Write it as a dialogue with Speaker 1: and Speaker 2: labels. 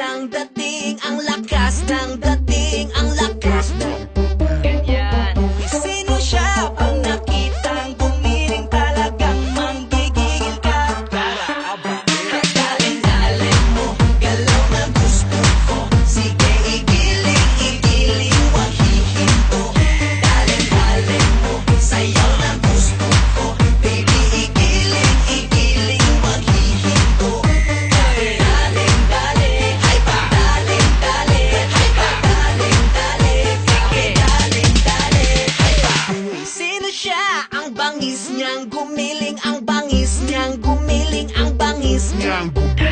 Speaker 1: ng dating, ang lakas ng dating, ang lakas ng
Speaker 2: Ganyan.
Speaker 1: sino siya? Pag nakitang gumiling talagang manggigigil ka. Dalin-dalin mo, galaw na gusto ko. Sige, igiling, wag hihinto. Dalin-dalin mo, sayaw na gusto ko. Baby, igiling, wag hihinto. Dalin-dali, ay pa. Dalin-dali, ay pa. Dalin-dali, sige. Dalin-dali, ay pa. Sino siya? Ang bangis niyang gumiling, ang bangis niyang gumiling, ang bangis niyang gumiling.